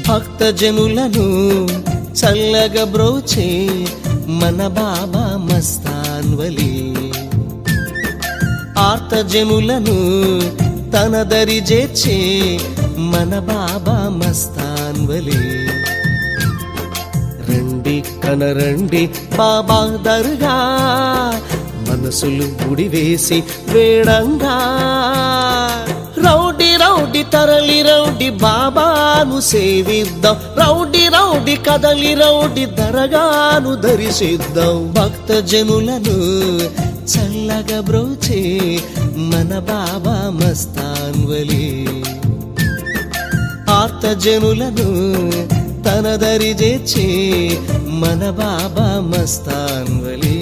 భక్తజనులను చల్లగా బ్రోచే మన బాబా మస్తాన్ వలి. ఆర్తజనులను తన దరి చేర్చే మన బాబా మస్తాన్ వలి. రండి కనరండి బాబా దర్గా, మనసులు గుడివేసి వేడంగా. రౌడి రౌడి తరలి రౌడి బాబాను సేవిద్దాం, రౌడి రౌడి కదలి రౌడి దరగాను దర్శిద్దాం. భక్తజనులను చల్లగా బ్రోచే మన బాబా మస్తాన్ వలి. ఆర్తజనులను తన దరి చేర్చే మన బాబా మస్తాన్ వలి.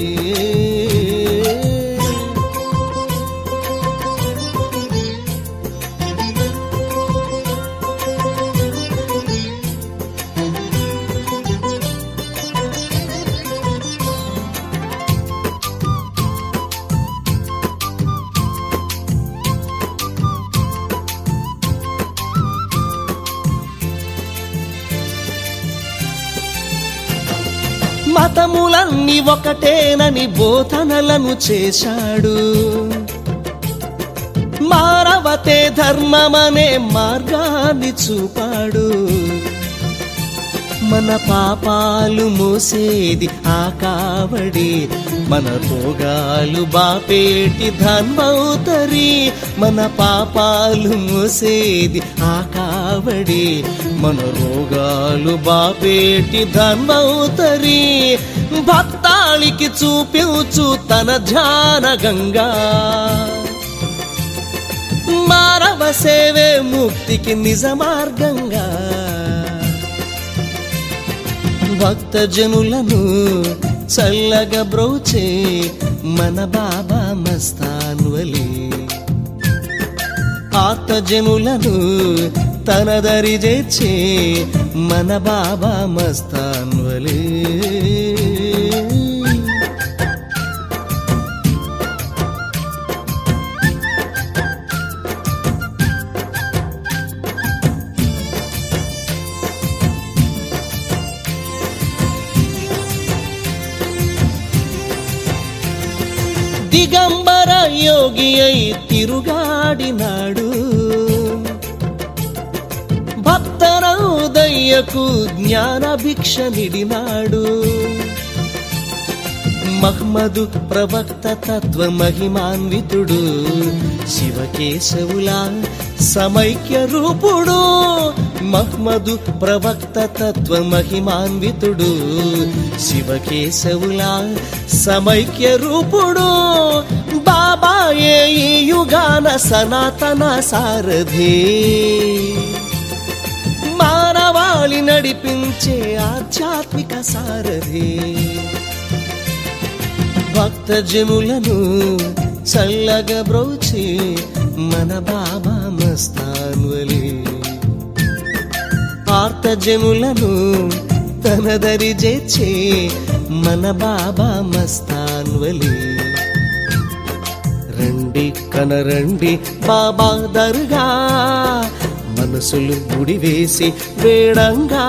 మతములన్నీ ఒకటేనని బోధనలను చేశాడు, మానవతే ధర్మమనే మార్గాన్ని చూపాడు. మన పాపాలు మోసేది ఆ కావడి, మన రోగాలు బాపేటి ధన్వౌతరి. మన పాపాలు మోసేది ఆ కావడి, మన రోగాలు బాపేటి ధన్వౌతరి. భక్తాళికి చూపించు తన ధ్యాన గంగా, మానవ సేవే ముక్తికి నిజ మార్గంగా. భక్తజనులను చల్లగా బ్రోచే మన బాబా మస్తాన్ వలి. ఆర్తజనులను తన దరి చేర్చే మన బాబా మస్తాన్ వలి. దిగంబర యోగి అయి తిరుగాడినాడు, భక్తరౌదయ్యకు జ్ఞాన భిక్ష నిడినాడు. మహ్మదు ప్రవక్త తత్వ మహిమాన్వితుడు, శివకేశవుల సమైక్య రూపుడు. మహ్మదు ప్రవక్త తత్వ మహిమాన్వితుడు, శివకేశవుల సమైక్య రూపుడు. బాబాయే ఈ యుగాన సనాతన సారథి, మానవాళి నడిపించే ఆధ్యాత్మిక సారథి. భక్తజనులను చల్లగా బ్రోచే మన బాబా మస్తాన్ వలి. ఆర్తజనులను తన దరి చేర్చే మన బాబా మస్తాన్ వలి. రండి కనరండి బాబా దర్గా, మనసులు గుడివేసి వేడంగా.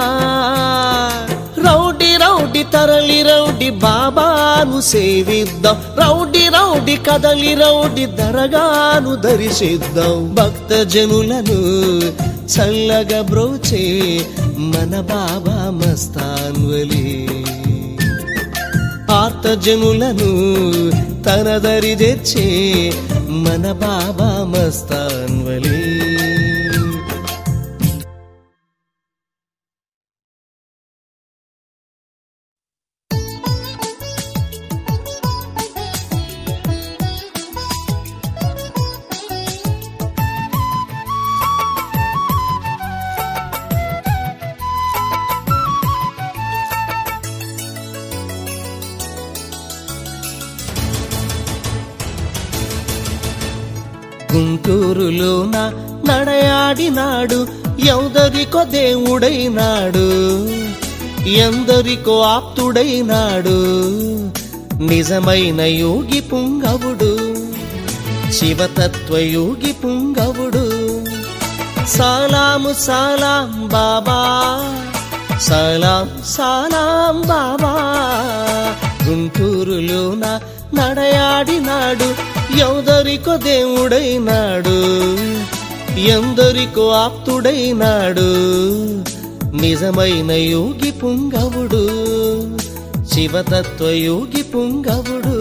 రౌడి రౌడి తరలి రౌడి బాబాను సేవిద్దాం, రౌడి రౌడి కదలి రౌడి దరగాను దర్శిద్దాం. భక్తజనులను చల్లగా బ్రోచే మన బాబా మస్తాన్ వలి. ఆర్తజనులను తన దరి చేర్చే మన బాబా మస్తాన్ వలి. గుంటూరులోన నడయాడినాడు, ఎందరికో దేవుడైనాడు, ఎందరికో ఆప్తుడైనాడు. నిజమైన యోగి పుంగవుడు, శివతత్వ యోగి పుంగవుడు. సలాము సలాం బాబా, సలాం సలాం బాబా. గుంటూరులోన నడయాడినాడు, ఎందరికో దేవుడైనాడు, ఎందరికో ఆప్తుడైనాడు. నిజమైన యోగి పుంగవుడు, శివతత్వ యోగి పుంగవుడు.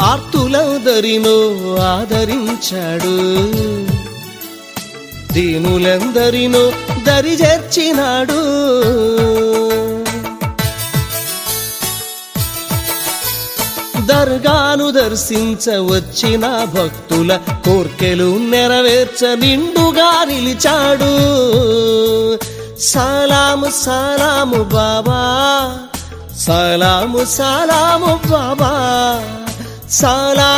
ఆర్తులందరినో ఆదరించాడు, దీనులందరినో దరిచేర్చినాడు. దర్గాను దర్శించ వచ్చిన భక్తుల కోర్కెలు నెరవేర్చ నిండుగా నిలిచాడు. సలాము సలాము బాబా, సలాము సలాము బాబా, సలాం.